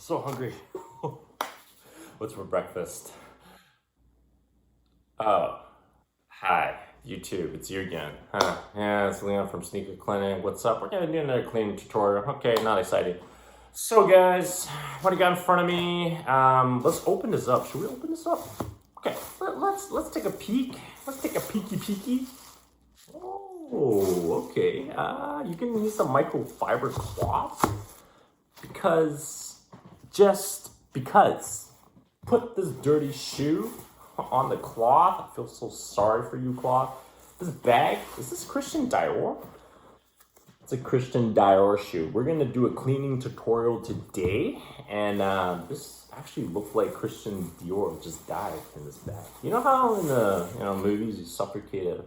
So hungry. What's for breakfast? Oh, hi, YouTube. It's you again. Yeah, it's Leon from Sneaker Clinic. What's up? We're gonna do another cleaning tutorial. Okay, not exciting. So guys, what do you got in front of me? Let's open this up. Should we open this up? Okay, let's take a peek. Let's take a peeky. Oh, okay. You can use some microfiber cloth just because. Put this dirty shoe on the cloth. I feel so sorry for you, cloth. This bag, is this Christian Dior? It's a Christian Dior shoe. We're gonna do a cleaning tutorial today, and this actually looked like Christian Dior just died in this bag. You know how in the movies you suffocate a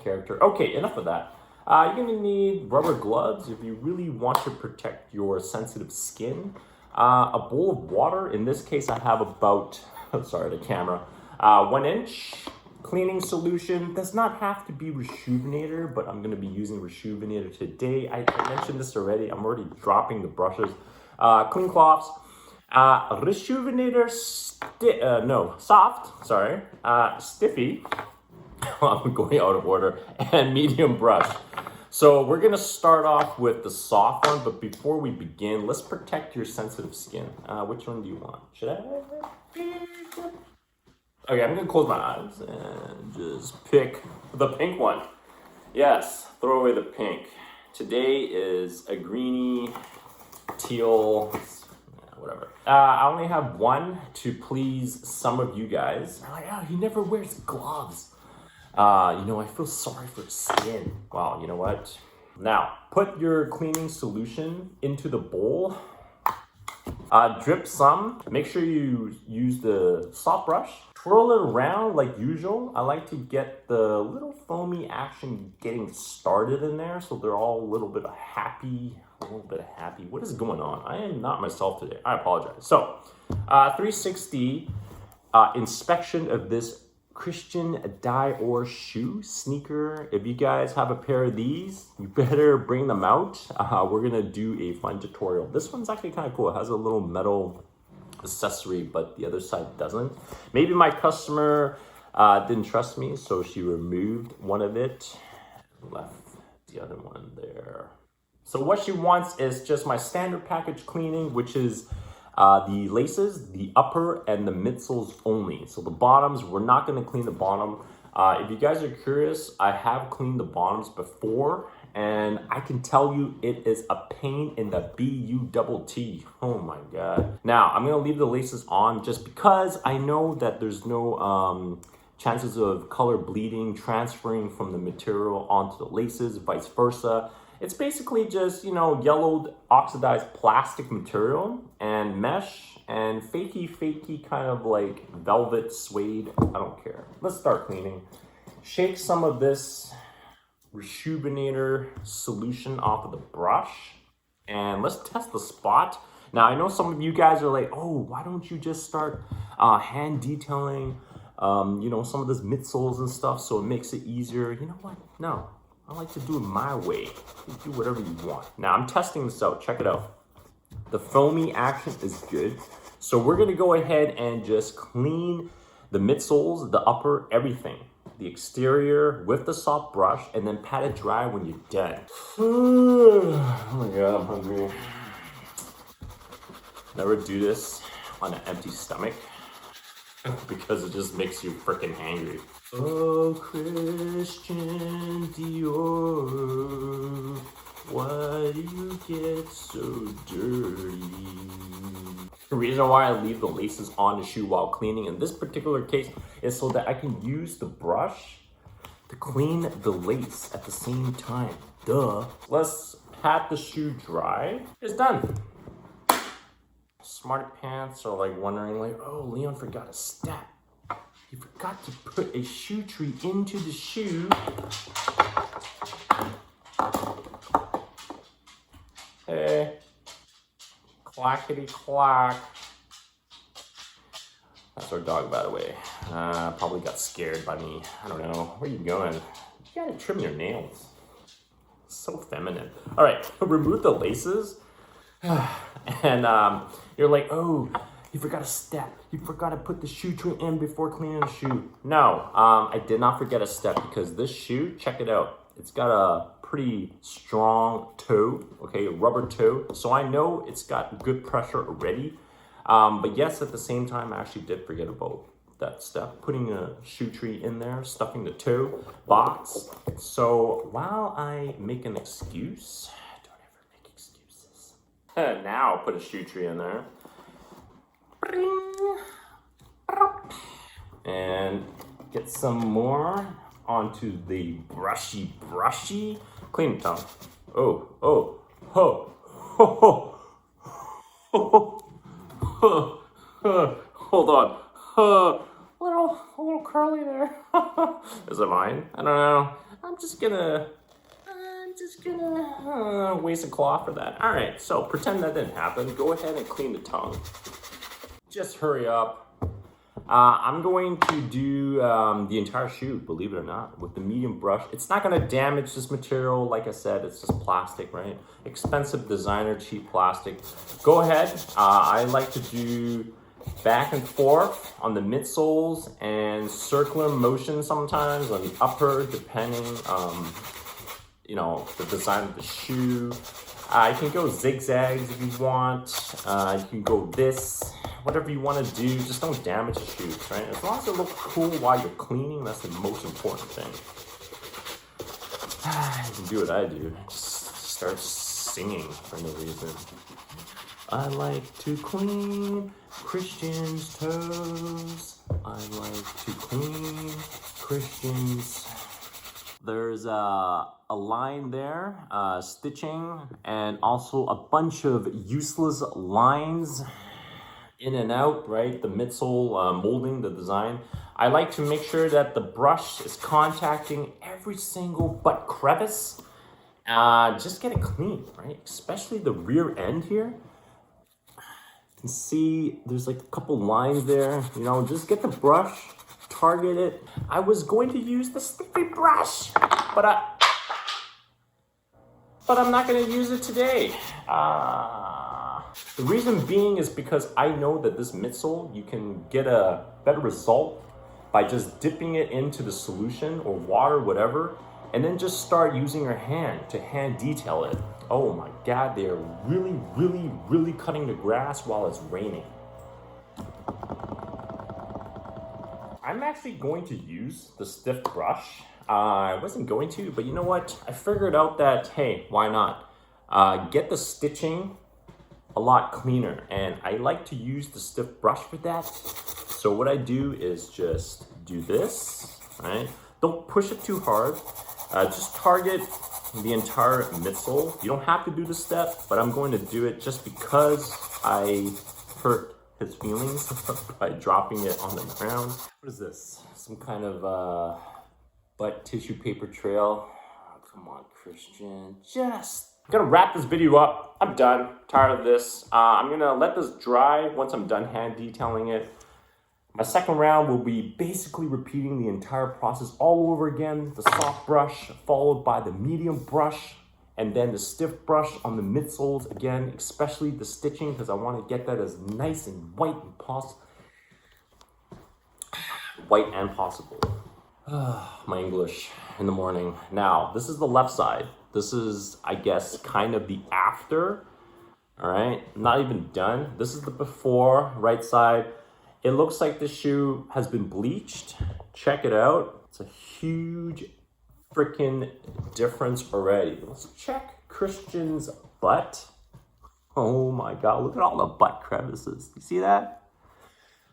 character? Okay, enough of that. You're gonna need rubber gloves if you really want to protect your sensitive skin. A bowl of water. In this case, I have about, sorry, the camera, 1 inch cleaning solution. Does not have to be Rejuvenator, but I'm going to be using Rejuvenator today. I mentioned this already. I'm already dropping the brushes. Clean cloths. Rejuvenator, soft, sorry, stiffy. I'm going out of order. And medium brush. So we're gonna start off with the soft one, but before we begin, let's protect your sensitive skin. Which one do you want? Should I? Okay, I'm gonna close my eyes and just pick the pink one. Yes, throw away the pink. Today is a greeny, teal, whatever. I only have one to please some of you guys. I'm like, oh, he never wears gloves. I feel sorry for his skin. Wow, you know what? Now, put your cleaning solution into the bowl. Drip some. Make sure you use the soft brush. Twirl it around like usual. I like to get the little foamy action getting started in there so they're all a little bit happy. What is going on? I am not myself today. I apologize. So, 360 inspection of this Christian Dior shoe sneaker. If you guys have a pair of these, you better bring them out. We're gonna do a fun tutorial. This one's actually kind of cool. It has a little metal accessory, but the other side doesn't. Maybe my customer didn't trust me, so she removed one of it, left the other one there. So what she wants is just my standard package cleaning, which is the laces, the upper, and the midsoles only. So the bottoms, we're not going to clean the bottom. If you guys are curious, I have cleaned the bottoms before, and I can tell you it is a pain in the B-U-T-T. Oh my God. Now, I'm going to leave the laces on just because I know that there's no chances of color bleeding, transferring from the material onto the laces, vice versa. It's basically just, yellowed oxidized plastic material and mesh and fakey kind of like velvet suede. I don't care. Let's start cleaning. Shake some of this Rejuvenator solution off of the brush and let's test the spot. Now, I know some of you guys are like, oh, why don't you just start hand detailing, some of this midsoles and stuff so it makes it easier. You know what? No. I like to do it my way. You do whatever you want. Now, I'm testing this out. Check it out. The foamy action is good. So we're going to go ahead and just clean the midsoles, the upper, everything. The exterior with the soft brush, and then pat it dry when you're done. Oh my God, I'm hungry. Never do this on an empty stomach because it just makes you freaking hangry. Oh, Christian Dior, why do you get so dirty? The reason why I leave the laces on the shoe while cleaning in this particular case is so that I can use the brush to clean the lace at the same time. Duh. Let's pat the shoe dry. It's done. Smart pants are like wondering like, oh, Leon forgot a step. He forgot to put a shoe tree into the shoe. Hey, clackety clack. That's our dog, by the way. Probably got scared by me. I don't know. Where are you going? You gotta trim your nails. So feminine. All right, remove the laces. And You're like, oh, you forgot a step. You forgot to put the shoe trim in before cleaning the shoe. No, I did not forget a step because this shoe, check it out. It's got a pretty strong toe, okay, a rubber toe. So I know it's got good pressure already. But yes, at the same time, I actually did forget about that step, putting a shoe tree in there, stuffing the toe box. So while I make an excuse, don't ever make excuses. Now put a shoe tree in there. And get some more onto the brushy. Clean it down. Oh, ho, ho, ho, ho, ho. Hold on. A little curly there. Is it mine? I don't know. I'm just gonna waste a cloth for that. All right, so pretend that didn't happen. Go ahead and clean the tongue. Just hurry up. I'm going to do the entire shoe, believe it or not, with the medium brush. It's not gonna damage this material. Like I said, it's just plastic, right? Expensive designer, cheap plastic. Go ahead. I like to do back and forth on the midsoles and circular motion sometimes on the upper, depending you know, the design of the shoe. You can go zigzags if you want. You can go this, whatever you want to do. Just don't damage the shoes, right? As long as it looks cool while you're cleaning, that's the most important thing. You can do what I do. Just start singing for no reason. I like to clean Christian's toes. I like to clean Christian's. There's a line there, stitching, and also a bunch of useless lines in and out, right? The midsole molding, the design. I like to make sure that the brush is contacting every single butt crevice. Just get it clean, right? Especially the rear end here. You can see there's like a couple lines there. You know, just get the brush, target it. I was going to use the sticky brush, but I'm not going to use it today. The reason being is because I know that this midsole, you can get a better result by just dipping it into the solution or water, whatever, and then just start using your hand to hand detail it. Oh my God, they are really cutting the grass while it's raining. I'm actually going to use the stiff brush. I wasn't going to, but you know what? I figured out that, hey, why not? Get the stitching a lot cleaner, and I like to use the stiff brush for that. So what I do is just do this, right? Don't push it too hard. Just target the entire midsole. You don't have to do the step, but I'm going to do it just because I hurt his feelings by dropping it on the ground. What is this? Some kind of butt tissue paper trail. Oh, come on, Christian. I'm gonna wrap this video up. I'm done. Tired of this. I'm gonna let this dry once I'm done hand detailing it. My second round will be basically repeating the entire process all over again. The soft brush followed by the medium brush and then the stiff brush on the midsoles again, especially the stitching because I want to get that as nice and white and possible. White and possible. My English in the morning. Now, this is the left side. This is, I guess, kind of the after. All right, not even done. This is the before, right side. It looks like the shoe has been bleached. Check it out. It's a huge freaking difference already. Let's check Christian's butt. Oh my God, look at all the butt crevices. You see that?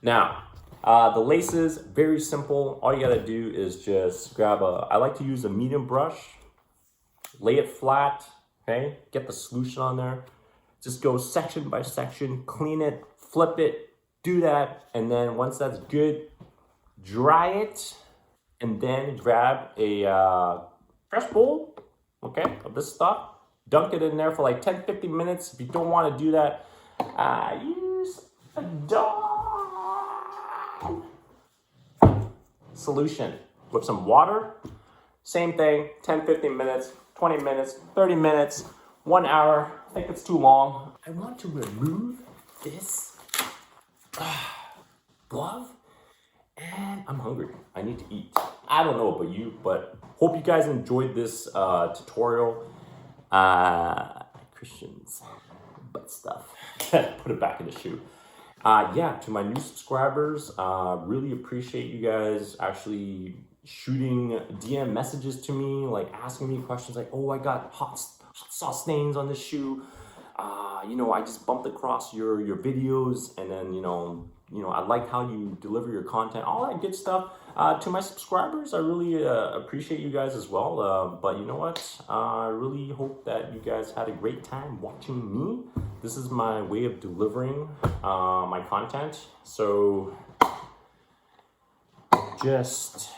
Now, the laces, very simple. All you gotta do is just grab I like to use a medium brush, lay it flat, okay? Get the solution on there. Just go section by section, clean it, flip it, do that, and then once that's good, dry it, and then grab a fresh bowl, okay, of this stuff. Dunk it in there for like 10-15 minutes. If you don't want to do that, use a Dawn solution with some water. Same thing, 10-15 minutes, 20 minutes, 30 minutes, 1 hour. I think it's too long. I want to remove this glove, and I'm hungry. I need to eat. I don't know about you, but hope you guys enjoyed this tutorial. Christian's butt stuff. Put it back in the shoe. Yeah, to my new subscribers, really appreciate you guys actually shooting DM messages to me, like asking me questions like, oh, I got hot sauce stains on this shoe. You know, I just bumped across your videos, and then, you know, I like how you deliver your content, all that good stuff. To my subscribers, I really appreciate you guys as well. But you know what? I really hope that you guys had a great time watching me. This is my way of delivering my content. So just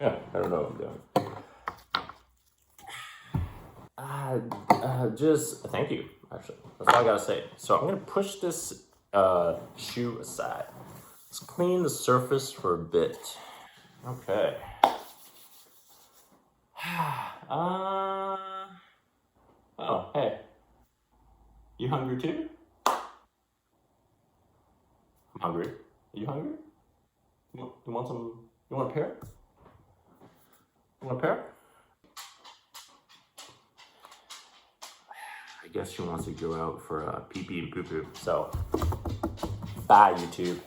yeah, I don't know what I'm doing. Just thank you, actually. That's all I gotta say. So I'm gonna push this shoe aside. Let's clean the surface for a bit. Okay. Oh, hey. You hungry too? I'm hungry. Are you hungry? You want some? You want a pear? You want a pear? I guess she wants to go out for a pee-pee and poo-poo. So, bye, YouTube.